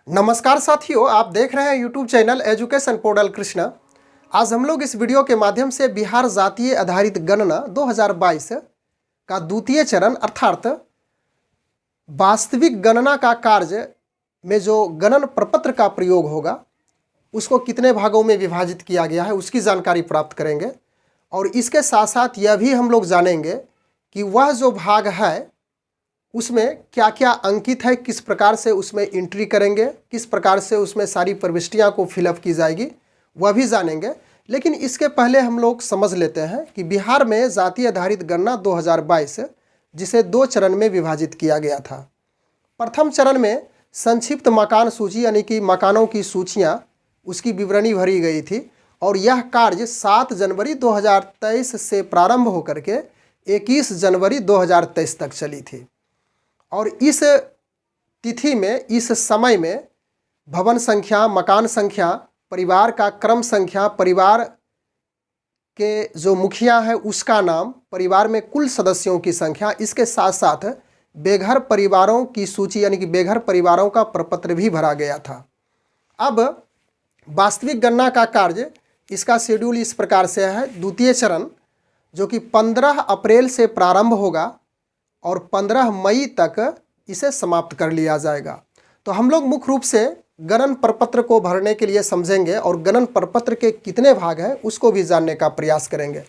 नमस्कार साथियों, आप देख रहे हैं YouTube channel education portal Krishna. आज हम लोग इस वीडियो के माध्यम से बिहार जातीय आधारित गणना 2022 का द्वितीय चरण अर्थात वास्तविक गणना का कार्य में जो गणन प्रपत्र का प्रयोग होगा उसको कितने भागों में विभाजित किया गया है उसकी जानकारी प्राप्त करेंगे। और इसके साथ साथ यह भी हम लोग जानेंगे कि वह जो भाग है उसमें क्या क्या अंकित है, किस प्रकार से उसमें एंट्री करेंगे, किस प्रकार से उसमें सारी प्रविष्टियां को फिलअप की जाएगी, वह भी जानेंगे। लेकिन इसके पहले हम लोग समझ लेते हैं कि बिहार में जातीय आधारित गणना 2022 जिसे दो चरण में विभाजित किया गया था। प्रथम चरण में संक्षिप्त मकान सूची यानी कि मकानों की सूचियाँ उसकी विवरणी भरी गई थी और यह कार्य 7 जनवरी 2023 से प्रारंभ होकर के 21 जनवरी 2023 तक चली थी। और इस तिथि में, इस समय में भवन संख्या, मकान संख्या, परिवार का क्रम संख्या, परिवार के जो मुखिया है उसका नाम, परिवार में कुल सदस्यों की संख्या, इसके साथ साथ बेघर परिवारों की सूची यानी कि बेघर परिवारों का प्रपत्र भी भरा गया था। अब वास्तविक गणना का कार्य, इसका शेड्यूल इस प्रकार से है। द्वितीय चरण जो कि 15 अप्रैल से प्रारंभ होगा और 15 मई तक इसे समाप्त कर लिया जाएगा। तो हम लोग मुख्य रूप से गणन प्रपत्र को भरने के लिए समझेंगे और गणन प्रपत्र के कितने भाग हैं उसको भी जानने का प्रयास करेंगे।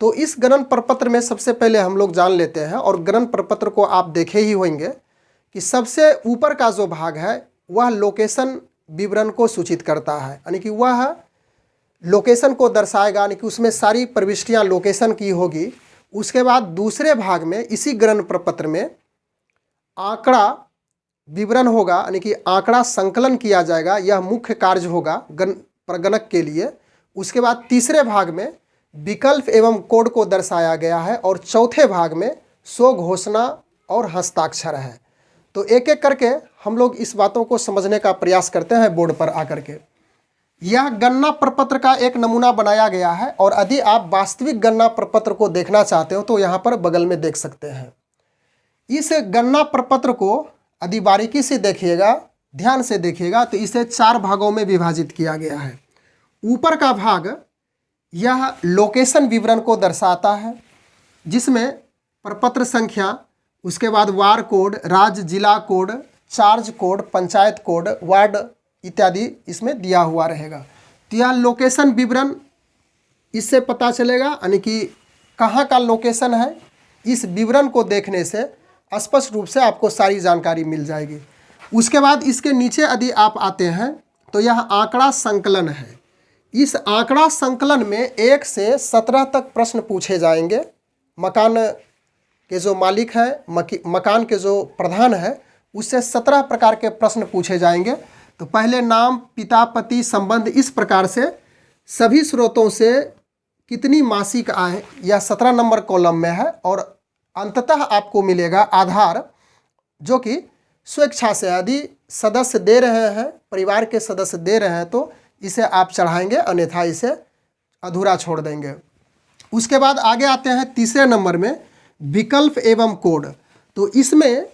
तो इस गणन प्रपत्र में सबसे पहले हम लोग जान लेते हैं, और गणन प्रपत्र को आप देखे ही होंगे कि सबसे ऊपर का जो भाग है वह लोकेशन विवरण को सूचित करता है, यानी कि वह लोकेशन को दर्शाएगा, यानी कि उसमें सारी प्रविष्टियाँ लोकेशन की होगी। उसके बाद दूसरे भाग में इसी गणन प्रपत्र में आंकड़ा विवरण होगा, यानी कि आंकड़ा संकलन किया जाएगा। यह मुख्य कार्य होगा प्रगणक के लिए। उसके बाद तीसरे भाग में विकल्प एवं कोड को दर्शाया गया है और चौथे भाग में सो घोषणा और हस्ताक्षर है। तो एक एक करके हम लोग इस बातों को समझने का प्रयास करते हैं बोर्ड पर आकर के। यह गणना प्रपत्र का एक नमूना बनाया गया है और यदि आप वास्तविक गणना प्रपत्र को देखना चाहते हो तो यहाँ पर बगल में देख सकते हैं। इस गणना प्रपत्र को यदि बारीकी से देखिएगा, ध्यान से देखिएगा, तो इसे 4 भागों में विभाजित किया गया है। ऊपर का भाग यह लोकेशन विवरण को दर्शाता है, जिसमें प्रपत्र संख्या, उसके बाद वार कोड, राज्य जिला code, charge code, panchayat code, ward इत्यादि इसमें दिया हुआ रहेगा। तो यह लोकेशन विवरण इससे पता चलेगा, यानी कि कहाँ का लोकेशन है। इस विवरण को देखने से स्पष्ट रूप से आपको सारी जानकारी मिल जाएगी। उसके बाद इसके नीचे यदि आप आते हैं तो यह आंकड़ा संकलन है। इस आंकड़ा संकलन में 1 से 17 तक प्रश्न पूछे जाएंगे। मकान के जो मालिक है, मकान के जो प्रधान है, उससे 17 प्रकार के प्रश्न पूछे जाएंगे। तो पहले नाम, पिता, पति, संबंध, इस प्रकार से सभी स्रोतों से कितनी मासिक आय, यह 17 नंबर कॉलम में है। और अंततः आपको मिलेगा आधार, जो कि स्वेच्छा से यदि सदस्य दे रहे हैं, परिवार के सदस्य दे रहे हैं तो इसे आप चढ़ाएंगे, अन्यथा इसे अधूरा छोड़ देंगे। उसके बाद आगे आते हैं तीसरे नंबर में विकल्प एवं कोड। तो इसमें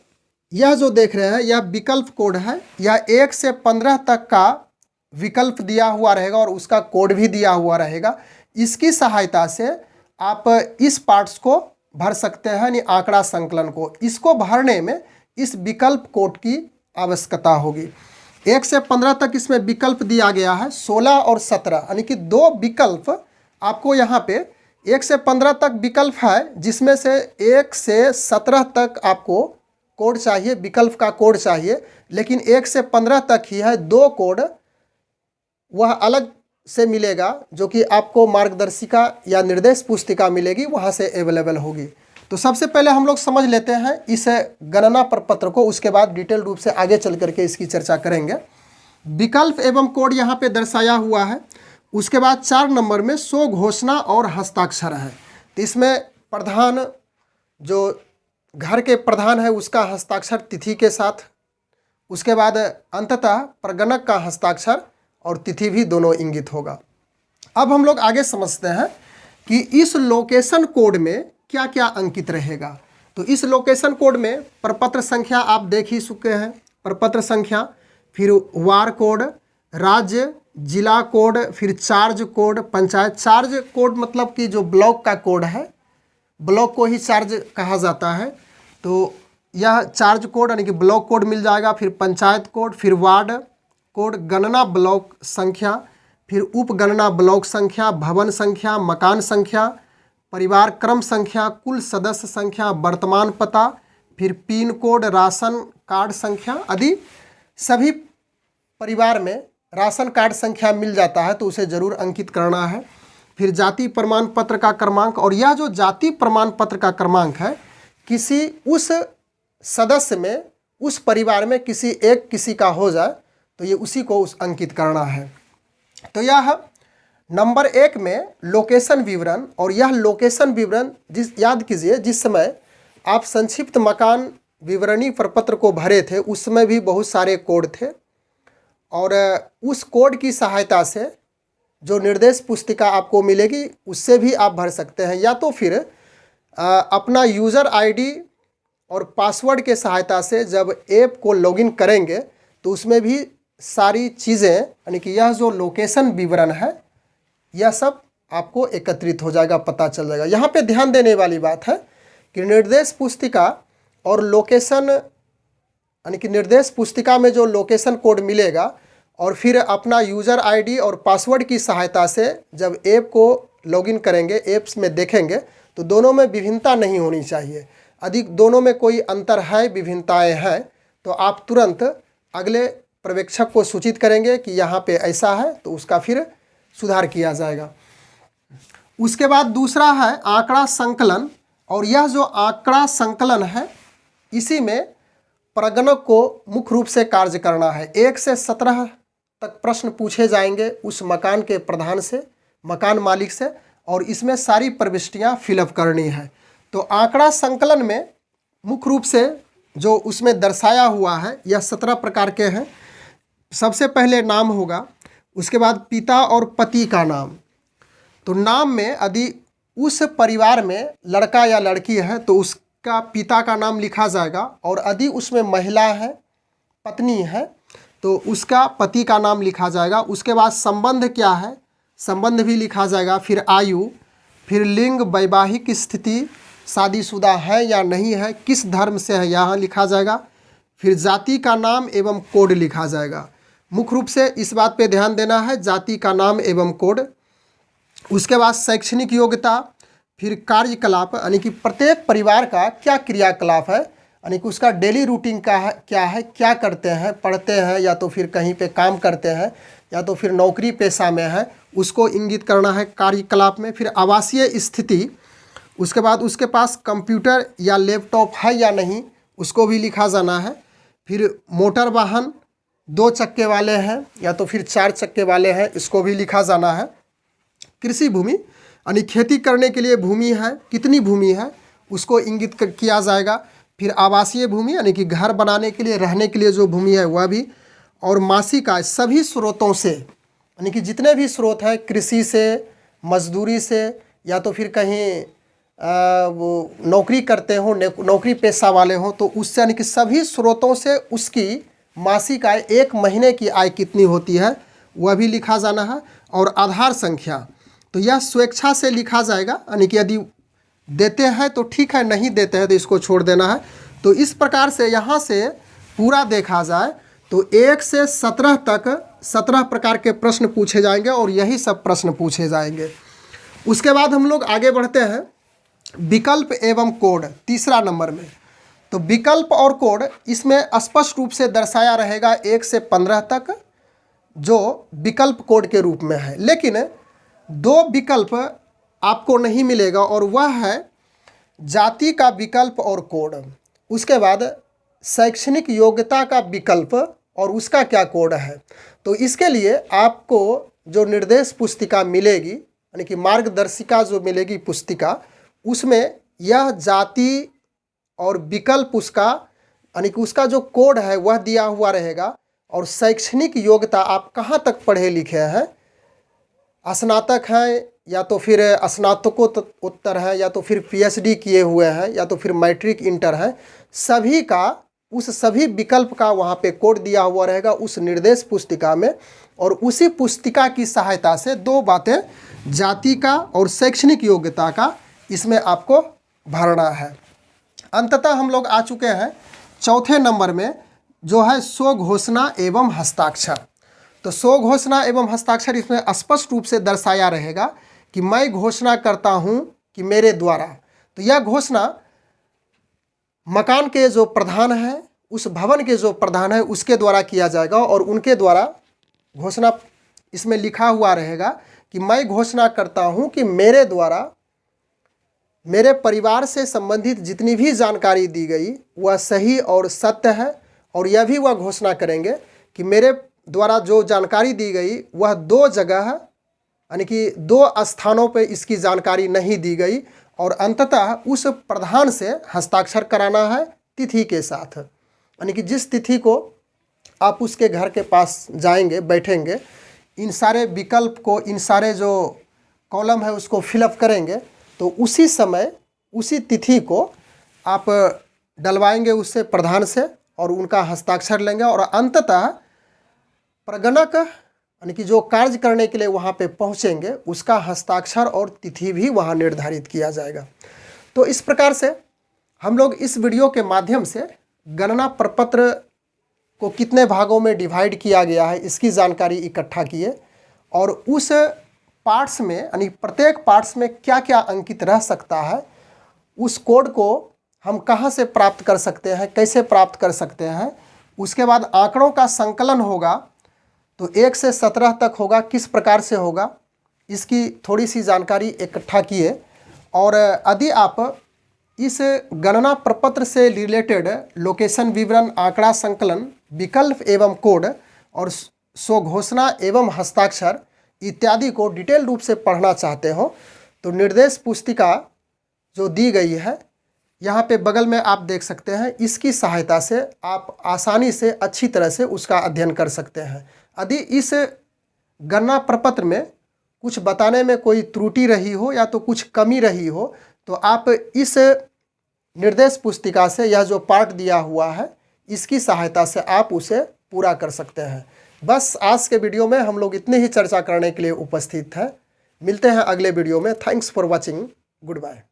यह जो देख रहे हैं यह विकल्प कोड है। यह 1 से 15 तक का विकल्प दिया हुआ रहेगा और उसका कोड भी दिया हुआ रहेगा। इसकी सहायता से आप इस पार्ट्स को भर सकते हैं, यानी आंकड़ा संकलन को। इसको भरने में इस विकल्प कोड की आवश्यकता होगी। 1 से 15 तक इसमें विकल्प दिया गया है, 16 और 17, यानी कि 2 विकल्प आपको यहाँ पे 1 से 15 तक विकल्प है, जिसमें से 1 से 17 तक आपको कोड चाहिए, विकल्प का कोड चाहिए। लेकिन 1 से 15 तक ही है। 2 कोड वह अलग से मिलेगा, जो कि आपको मार्गदर्शिका या निर्देश पुस्तिका मिलेगी, वहाँ से अवेलेबल होगी। तो सबसे पहले हम लोग समझ लेते हैं इस गणना प्रपत्र को, उसके बाद डिटेल रूप से आगे चल करके इसकी चर्चा करेंगे। विकल्प एवं कोड यहाँ पे दर्शाया हुआ है। उसके बाद 4 नंबर में सो घोषणा और हस्ताक्षर है। तो इसमें प्रधान, जो घर के प्रधान है, उसका हस्ताक्षर तिथि के साथ, उसके बाद अंततः प्रगणक का हस्ताक्षर और तिथि भी दोनों इंगित होगा। अब हम लोग आगे समझते हैं कि इस लोकेशन कोड में क्या क्या अंकित रहेगा। तो इस लोकेशन कोड में प्रपत्र संख्या आप देख ही चुके हैं, प्रपत्र संख्या, फिर वार कोड, राज्य जिला कोड, फिर charge code, panchayat. Charge code मतलब कि जो ब्लॉक का कोड है, ब्लॉक को ही चार्ज कहा जाता है। तो यह चार्ज कोड यानी कि ब्लॉक कोड मिल जाएगा। फिर पंचायत कोड, फिर वार्ड कोड, गणना ब्लॉक संख्या, फिर उपगणना ब्लॉक संख्या, भवन संख्या, मकान संख्या, परिवार क्रम संख्या, कुल सदस्य संख्या, वर्तमान पता, फिर पिन कोड, राशन कार्ड संख्या आदि। सभी परिवार में राशन कार्ड संख्या मिल जाता है तो उसे ज़रूर अंकित करना है। फिर जाति प्रमाण पत्र का क्रमांक, और यह जो जाति प्रमाण पत्र का क्रमांक है किसी उस सदस्य में, उस परिवार में किसी का हो जाए तो ये उसी को अंकित करना है। तो यह नंबर 1 में लोकेशन विवरण, और यह लोकेशन विवरण याद कीजिए जिस समय आप संक्षिप्त मकान विवरणी प्रपत्र को भरे थे उस समय भी बहुत सारे कोड थे, और उस कोड की सहायता से जो निर्देश पुस्तिका आपको मिलेगी उससे भी आप भर सकते हैं, या तो फिर अपना यूज़र आईडी और पासवर्ड के सहायता से जब ऐप को लॉगिन करेंगे तो उसमें भी सारी चीज़ें यानी कि यह जो लोकेशन विवरण है यह सब आपको एकत्रित हो जाएगा, पता चल जाएगा। यहाँ पे ध्यान देने वाली बात है कि निर्देश पुस्तिका और लोकेशन यानी कि निर्देश पुस्तिका में जो लोकेशन कोड मिलेगा और फिर अपना यूज़र आईडी और पासवर्ड की सहायता से जब ऐप को लॉगिन करेंगे, ऐप्स में देखेंगे तो दोनों में विभिन्नता नहीं होनी चाहिए। यदि दोनों में कोई अंतर है, विभिन्नताएं हैं, तो आप तुरंत अगले पर्यवेक्षक को सूचित करेंगे कि यहाँ पे ऐसा है, तो उसका फिर सुधार किया जाएगा। उसके बाद दूसरा है आंकड़ा संकलन, और यह जो आंकड़ा संकलन है इसी में प्रगणक को मुख्य रूप से कार्य करना है। 1 से 17 तक प्रश्न पूछे जाएंगे उस मकान के प्रधान से, मकान मालिक से, और इसमें सारी प्रविष्टियाँ फिलअप करनी है। तो आंकड़ा संकलन में मुख्य रूप से जो उसमें दर्शाया हुआ है यह 17 प्रकार के हैं। सबसे पहले नाम होगा, उसके बाद पिता और पति का नाम। तो नाम में यदि उस परिवार में लड़का या लड़की है तो उसका पिता का नाम लिखा जाएगा, और यदि उसमें महिला है, पत्नी है, तो उसका पति का नाम लिखा जाएगा। उसके बाद संबंध क्या है, संबंध भी लिखा जाएगा। फिर आयु, फिर लिंग, वैवाहिक स्थिति, शादीशुदा है या नहीं है, किस धर्म से है यहाँ लिखा जाएगा। फिर जाति का नाम एवं कोड लिखा जाएगा। मुख्य रूप से इस बात पे ध्यान देना है, जाति का नाम एवं कोड। उसके बाद शैक्षणिक योग्यता, फिर कार्यकलाप यानी कि प्रत्येक परिवार का क्या क्रियाकलाप है, यानी कि उसका डेली रूटीन का है, क्या करते हैं, पढ़ते हैं या तो फिर कहीं पे काम करते हैं या तो फिर नौकरी पेशा में है, उसको इंगित करना है कार्यकलाप में। फिर आवासीय स्थिति, उसके बाद उसके पास कंप्यूटर या लैपटॉप है या नहीं, उसको भी लिखा जाना है। फिर मोटर वाहन 2 चक्के वाले हैं या तो फिर 4 चक्के वाले हैं, इसको भी लिखा जाना है। कृषि भूमि यानी खेती करने के लिए भूमि है, कितनी भूमि है उसको इंगित किया जाएगा। फिर आवासीय भूमि यानी कि घर बनाने के लिए, रहने के लिए जो भूमि है वह भी। और मासिक आय सभी स्रोतों से, यानी कि जितने भी स्रोत हैं, कृषि से, मजदूरी से, या तो फिर कहीं वो नौकरी करते हों, नौकरी पेशा वाले हों, तो उससे यानी कि सभी स्रोतों से उसकी मासिक आय, 1 महीने की आय कितनी होती है वह भी लिखा जाना है। और आधार संख्या तो यह स्वेच्छा से लिखा जाएगा, यानी कि यदि देते हैं तो ठीक है, नहीं देते हैं तो इसको छोड़ देना है। तो इस प्रकार से यहाँ से पूरा देखा जाए तो 1 से 17 तक 17 प्रकार के प्रश्न पूछे जाएंगे, और यही सब प्रश्न पूछे जाएंगे। उसके बाद हम लोग आगे बढ़ते हैं विकल्प एवं कोड, तीसरा नंबर में। तो विकल्प और कोड इसमें स्पष्ट रूप से दर्शाया रहेगा 1 से 15 तक, जो विकल्प कोड के रूप में है। लेकिन 2 विकल्प आपको नहीं मिलेगा, और वह है जाति का विकल्प और कोड। उसके बाद शैक्षणिक योग्यता का विकल्प और उसका क्या कोड है। तो इसके लिए आपको जो निर्देश पुस्तिका मिलेगी, यानी कि मार्गदर्शिका जो मिलेगी पुस्तिका, उसमें यह जाति और विकल्प उसका यानी कि उसका जो कोड है वह दिया हुआ रहेगा। और शैक्षणिक योग्यता आप कहाँ तक पढ़े लिखे हैं, स्नातक हैं या तो फिर स्नातकोत्तर है या तो फिर पीएचडी किए हुए हैं या तो फिर मैट्रिक इंटर है, सभी का उस सभी विकल्प का वहाँ पे कोड दिया हुआ रहेगा उस निर्देश पुस्तिका में, और उसी पुस्तिका की सहायता से दो बातें, जाति का और शैक्षणिक योग्यता का, इसमें आपको भरना है। अंततः हम लोग आ चुके हैं चौथे नंबर में, जो है स्वघोषणा एवं हस्ताक्षर। तो स्वघोषणा एवं हस्ताक्षर इसमें स्पष्ट रूप से दर्शाया रहेगा कि मैं घोषणा करता हूँ कि मेरे द्वारा। तो यह घोषणा मकान के जो प्रधान है, उस भवन के जो प्रधान है, उसके द्वारा किया जाएगा, और उनके द्वारा घोषणा इसमें लिखा हुआ रहेगा कि मैं घोषणा करता हूँ कि मेरे द्वारा मेरे परिवार से संबंधित जितनी भी जानकारी दी गई वह सही और सत्य है, और यह भी वह घोषणा करेंगे कि मेरे द्वारा जो जानकारी दी गई वह दो जगह यानी कि दो स्थानों पर इसकी जानकारी नहीं दी गई, और अंततः उस प्रधान से हस्ताक्षर कराना है तिथि के साथ। यानी कि जिस तिथि को आप उसके घर के पास जाएंगे, बैठेंगे, इन सारे विकल्प को, इन सारे जो कॉलम है उसको फिलअप करेंगे, तो उसी समय उसी तिथि को आप डलवाएंगे उससे, प्रधान से, और उनका हस्ताक्षर लेंगे, और अंततः प्रगणक यानी कि जो कार्य करने के लिए वहाँ पे पहुँचेंगे उसका हस्ताक्षर और तिथि भी वहाँ निर्धारित किया जाएगा। तो इस प्रकार से हम लोग इस वीडियो के माध्यम से गणना प्रपत्र को कितने भागों में डिवाइड किया गया है इसकी जानकारी इकट्ठा किए, और उस पार्ट्स में यानी प्रत्येक पार्ट्स में क्या क्या अंकित रह सकता है, उस कोड को हम कहाँ से प्राप्त कर सकते हैं, कैसे प्राप्त कर सकते हैं। उसके बाद आंकड़ों का संकलन होगा, तो 1 से 17 तक होगा, किस प्रकार से होगा इसकी थोड़ी सी जानकारी इकट्ठा किए। और यदि आप इस गणना प्रपत्र से रिलेटेड लोकेशन विवरण, आंकड़ा संकलन, विकल्प एवं कोड और स्वघोषणा एवं हस्ताक्षर इत्यादि को डिटेल रूप से पढ़ना चाहते हो, तो निर्देश पुस्तिका जो दी गई है यहाँ पे बगल में आप देख सकते हैं, इसकी सहायता से आप आसानी से अच्छी तरह से उसका अध्ययन कर सकते हैं। यदि इस गणना प्रपत्र में कुछ बताने में कोई त्रुटि रही हो या तो कुछ कमी रही हो, तो आप इस निर्देश पुस्तिका से यह जो पार्ट दिया हुआ है इसकी सहायता से आप उसे पूरा कर सकते हैं। बस आज के वीडियो में हम लोग इतनी ही चर्चा करने के लिए उपस्थित हैं। मिलते हैं अगले वीडियो में। Thanks for watching. Good bye.